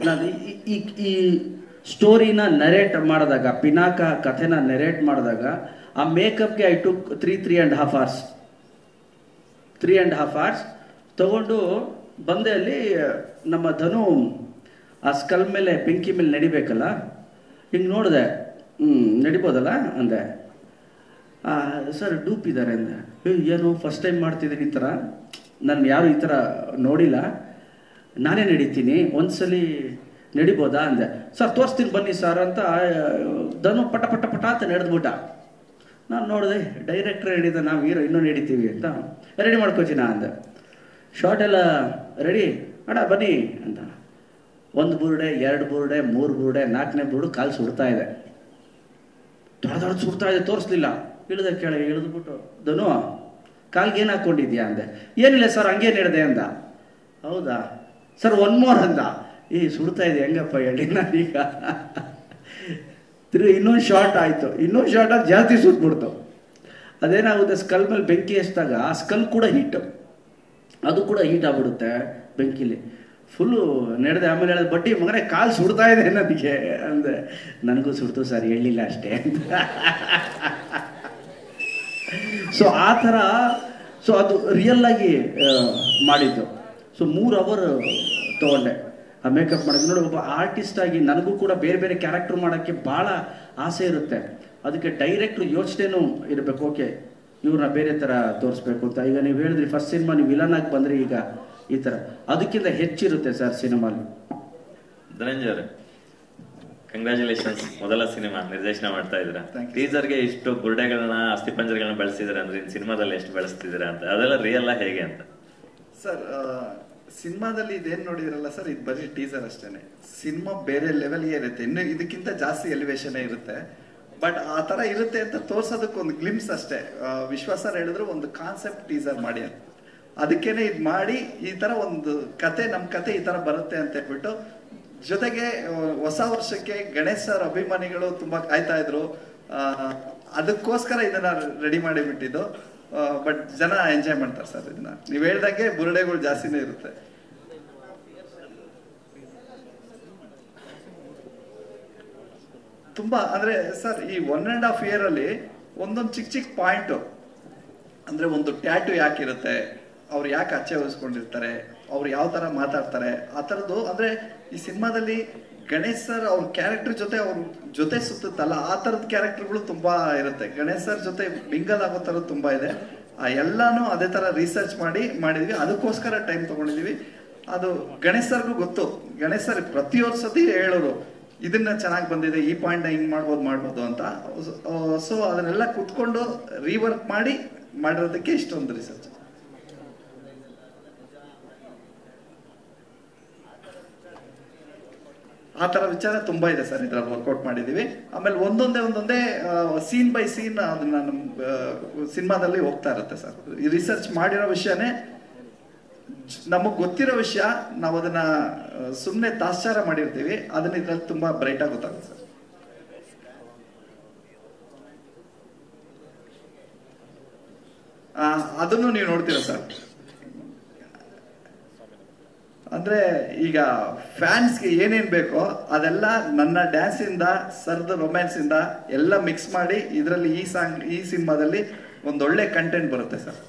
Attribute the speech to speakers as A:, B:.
A: ನಾನು ಈ ಈ ಸ್ಟೋರಿನ ನರೇಟ್ ಮಾಡಿದಾಗ, ಪಿನಾಕ ಕಥೆನ ನರೇಟ್ ಮಾಡಿದಾಗ, ಆ ಮೇಕಪ್ಗೆ ಐ ಟುಕ್ 3.5 hours. 3.5 hours ತಗೊಂಡು ಬಂದೆ. ಅಲ್ಲಿ ನಮ್ಮ ಧನು ಆ ಸ್ಕಲ್ ಮೇಲೆ, ಬೆಂಕಿ ಮೇಲೆ ನಡಿಬೇಕಲ್ಲ, ಹಿಂಗೆ ನೋಡಿದೆ. ನಡಿಬೋದಲ್ಲ ಅಂದೆ. ಸರ್ ಡೂಪ್ ಇದ್ದಾರೆ ಅಂದೆ. ಏನು ಫಸ್ಟ್ ಟೈಮ್ ಮಾಡ್ತಿದ್ದೀನಿ ಈ ಥರ, ನಾನು ಯಾರು ಈ ಥರ ನೋಡಿಲ್ಲ, ನಾನೇ ನಡೀತೀನಿ, ಒಂದ್ಸಲಿ ನಡಿಬೋದಾ ಅಂದೆ. ಸರ್ ತೋರಿಸ್ತೀನಿ ಬನ್ನಿ ಸರ್ ಅಂತ ಧನು ಪಟ ಪಟ ಪಟ ಅಂತ ನಡೆದ್ಬಿಟ್ಟ. ನಾನು ನೋಡಿದೆ, ಡೈರೆಕ್ಟ್ರ್ ಹೇಳಿದ, ನಾವು ಹೀರೋ ಇನ್ನೂ ನಡೀತೀವಿ ಅಂತ. ರೆಡಿ ಮಾಡ್ಕೋಚಿನ ಅಂದೆ. ಶಾರ್ಟ್ ಎಲ್ಲ ರೆಡಿ ಅಣ್ಣ ಬನ್ನಿ ಅಂತ. 1 ಬುರುಡೆ, 2 ಬುರುಡೆ, 3 ಬುರುಡೆ, 4ನೇ ಬುರುಡು ಕಾಲು ಸುಡ್ತಾ ಇದೆ. ದೊಡ್ಡ ಸುಡ್ತಾ ಇದೆ, ತೋರಿಸ್ಲಿಲ್ಲ. ಇಳಿದ ಕೆಳಗೆ ಇಳಿದ್ಬಿಟ್ಟು, ಧನು ಕಾಲ್ಗೆ ಏನು ಹಾಕ್ಕೊಂಡಿದ್ಯಾ ಅಂದೆ. ಏನಿಲ್ಲ ಸರ್ ಹಂಗೇನು ಹೇಳಿದೆ ಅಂದ. ಹೌದಾ ಸರ್ 1 more ಅಂದ. ಸುಡ್ತಾ ಇದೆ ಹೆಂಗಪ್ಪ ಹೇಳಿ. ನಾನೀಗ ಇನ್ನೊಂದು ಶಾರ್ಟ್ ಆಯಿತು. ಇನ್ನೊಂದು ಶಾರ್ಟ್ ಅದು ಜಾಸ್ತಿ ಸುಟ್ಬಿಡ್ತು. ಅದೇನಾಗುತ್ತೆ, ಸ್ಕಲ್ ಮೇಲೆ ಬೆಂಕಿ ಹಚ್ಚಿದಾಗ ಆ ಸ್ಕಲ್ ಕೂಡ ಹೀಟು, ಅದು ಕೂಡ ಹೀಟ್ ಆಗ್ಬಿಡುತ್ತೆ ಬೆಂಕಿಲಿ. ಫುಲ್ಲು ನಡೆದೆ. ಆಮೇಲೆ ಹೇಳಿದ, ಬಡ್ಡಿ ಮಗನೇ ಕಾಲು ಸುಡ್ತಾ ಇದೆ ನನಗೆ ಅಂದೆ. ನನಗೂ ಸುಡ್ತು ಸರ್, ಹೇಳಿಲ್ಲ ಅಷ್ಟೇ ಅಂತ. ಸೊ ಆ ಥರ, ಸೊ ಅದು ರಿಯಲ್ ಆಗಿ ಮಾಡಿದ್ದು. ಸೊ 3 hour ತೊಗೊಂಡೆ ಆ ಮೇಕಪ್ ಮಾಡೋದು. ನೋಡಿ, ಒಬ್ಬ ಆರ್ಟಿಸ್ಟ್ ಆಗಿ ನನಗೂ ಕೂಡ ಬೇರೆ ಬೇರೆ ಕ್ಯಾರೆಕ್ಟರ್ ಮಾಡೋಕ್ಕೆ ಭಾಳ ಆಸೆ ಇರುತ್ತೆ. ಅದಕ್ಕೆ ಡೈರೆಕ್ಟ್ರು ಯೋಚನೆನೂ ಇರಬೇಕು. ಓಕೆ, ಇವ್ರನ್ನ ಬೇರೆ ಥರ ತೋರಿಸ್ಬೇಕು ಅಂತ. ಈಗ ನೀವು ಹೇಳಿದ್ರಿ ಫಸ್ಟ್ ಸಿನಿಮಾ ನೀವು ವಿಲನ್ ಆಗಿ ಬಂದ್ರಿ, ಈಗ ಈ ಥರ ಅದಕ್ಕಿಂತ ಹೆಚ್ಚಿರುತ್ತೆ ಸರ್ ಸಿನಿಮಾಲಿ.
B: ಧನಂಜಯ ಅವರೇ, ಕಂಗ್ರ್ಯಾಚುಲೇಷನ್ಸ್, ಮೊದಲ ಸಿನಿಮಾ ನಿರ್ದೇಶನ ಮಾಡ್ತಾ ಇದ್ದೀರಾ. ಟೀಸರ್ಗೆ ಇಷ್ಟು ಬುರ್ಡೆಗಳನ್ನ, ಅಸ್ಥಿಪಂಜರಗಳನ್ನ ಬಳಸಿದ್ರೆ ಅಂದ್ರೆ ಇನ್ ಸಿನಿಮಾದಲ್ಲಿ ಎಷ್ಟು ಬಳಸ್ತಿದ್ದೀರಾ ಅಂತ, ಅದೆಲ್ಲ ರಿಯಲ್ ಹೇಗೆ ಅಂತ?
C: ಸರ್ ಸಿನಿಮಾದಲ್ಲಿ ಇದೇನ್ ನೋಡಿದ್ರಲ್ಲ ಸರ್, ಇದು ಬರೀ ಟೀಸರ್ ಅಷ್ಟೇನೆ. ಸಿನಿಮಾ ಬೇರೆ ಲೆವೆಲ್ಗೆ ಇರುತ್ತೆ, ಇನ್ನು ಇದಕ್ಕಿಂತ ಜಾಸ್ತಿ ಎಲಿವೇಶನ್ ಇರುತ್ತೆ. ಬಟ್ ಆ ತರ ಇರುತ್ತೆ ಅಂತ ತೋರ್ಸೋದಕ್ಕೆ ಒಂದು ಗ್ಲಿಮ್ಸ್ ಅಷ್ಟೇ. ವಿಶ್ವಾಸ ಹೇಳಿದ್ರು ಒಂದು ಕಾನ್ಸೆಪ್ಟ್ ಟೀಸರ್ ಮಾಡಿ ಅಂತ, ಅದಕ್ಕೇನೆ ಇದು ಮಾಡಿ ಈ ತರ ಒಂದು ಕತೆ, ನಮ್ ಕತೆ ಈ ತರ ಬರುತ್ತೆ ಅಂತ ಹೇಳ್ಬಿಟ್ಟು. ಜೊತೆಗೆ ಹೊಸ ವರ್ಷಕ್ಕೆ ಗಣೇಶ್ ಸರ್ ಅಭಿಮಾನಿಗಳು ತುಂಬಾ ಕಾಯ್ತಾ ಇದ್ರು. ಅದಕ್ಕೋಸ್ಕರ ಇದನ್ನ ರೆಡಿ ಮಾಡಿ ಬಿಟ್ಟಿದ್ದು. ಬಟ್ ಜನ ಎಂಜಾಯ್ ಮಾಡ್ತಾರೆ ಸರ್ ಇದನ್ನ. ನೀವ್ ಹೇಳ್ದಂಗೆ ಬುರುಡೆಗಳು ಜಾಸ್ತಿನೇ ಇರುತ್ತೆ. ತುಂಬಾ ಅಂದ್ರೆ ಸರ್, ಈ 1.5 year ಅಲ್ಲಿ ಒಂದೊಂದು ಚಿಕ್ಕ ಚಿಕ್ಕ ಪಾಯಿಂಟ್, ಅಂದ್ರೆ ಒಂದು ಟ್ಯಾಟು ಯಾಕಿರುತ್ತೆ, ಅವ್ರು ಯಾಕೆ ಅಚ್ಚೆ ವಹಿಸ್ಕೊಂಡಿರ್ತಾರೆ, ಅವ್ರು ಯಾವ ತರ ಮಾತಾಡ್ತಾರೆ, ಆ ತರದ್ದು. ಅಂದ್ರೆ ಈ ಸಿನಿಮಾದಲ್ಲಿ ಗಣೇಶ್ ಸರ್ ಅವ್ರ ಕ್ಯಾರೆಕ್ಟರ್ ಜೊತೆ ಅವ್ರ ಜೊತೆ ಸುತ್ತಲ್ಲ, ಆ ತರದ ಕ್ಯಾರೆಕ್ಟರ್ಗಳು ತುಂಬಾ ಇರುತ್ತೆ. ಗಣೇಶ್ ಸರ್ ಜೊತೆ ಮಿಂಗಲ್ ಆಗೋ ತರ ತುಂಬಾ ಇದೆ. ಆ ಎಲ್ಲಾನು ಅದೇ ತರ ರಿಸರ್ಚ್ ಮಾಡಿದ್ವಿ. ಅದಕ್ಕೋಸ್ಕರ ಟೈಮ್ ತಗೊಂಡಿದೀವಿ. ಅದು ಗಣೇಶ್ ಸರ್ಗೂ ಗೊತ್ತು. ಗಣೇಶ್ ಸರ್ ಪ್ರತಿಯೊಂದು ಸತಿ ಹೇಳೋರು, ಇದನ್ನ ಚೆನ್ನಾಗಿ ಬಂದಿದೆ, ಈ ಪಾಯಿಂಟ್ ಹಿಂಗ್ ಮಾಡ್ಬೋದು ಅಂತ. ಸೊ ಅದನ್ನೆಲ್ಲ ಕುತ್ಕೊಂಡು ರೀವರ್ಕ್ ಮಾಡಿರೋದಕ್ಕೆ ಇಷ್ಟೊಂದು ರಿಸರ್ಚ್. ಆ ತರ ವಿಚಾರ ತುಂಬಾ ಇದೆ ಸರ್ ಇದ್ರಲ್ಲಿ ವರ್ಕೌಟ್ ಮಾಡಿದೀವಿ. ಆಮೇಲೆ ಒಂದೊಂದೇ ಸೀನ್ ಬೈ ಸೀನ್ ಅದನ್ನ ನಮ್ ಸಿನಿಮಾದಲ್ಲಿ ಹೋಗ್ತಾ ಇರುತ್ತೆ ಸರ್. ಈ ರಿಸರ್ಚ್ ಮಾಡಿರೋ ವಿಷಯನೇ, ನಮಗ್ ಗೊತ್ತಿರೋ ವಿಷಯ, ನಾವು ಅದನ್ನ ಸುಮ್ನೆ ತಾತ್ಸಾರ ಮಾಡಿರ್ತೀವಿ, ಅದನ್ನ ಇದ್ರಲ್ಲಿ ತುಂಬಾ ಬ್ರೈಟ್ ಆಗಿ ಗೊತ್ತಾಗುತ್ತೆ ಸರ್. ಅದನ್ನು ನೀವು ನೋಡ್ತೀರಾ ಸರ್. ಅಂದ್ರೆ ಈಗ ಫ್ಯಾನ್ಸ್ಗೆ ಏನೇನ್ ಬೇಕೋ ಅದೆಲ್ಲ ನನ್ನ ಡ್ಯಾನ್ಸ್ ಇಂದ, ಸರ್ದ ರೊಮ್ಯಾನ್ಸ್ ಇಂದ ಎಲ್ಲ ಮಿಕ್ಸ್ ಮಾಡಿ ಇದರಲ್ಲಿ ಈ ಸಿನಿಮಾದಲ್ಲಿ ಒಂದೊಳ್ಳೆ ಕಂಟೆಂಟ್ ಬರುತ್ತೆ ಸರ್.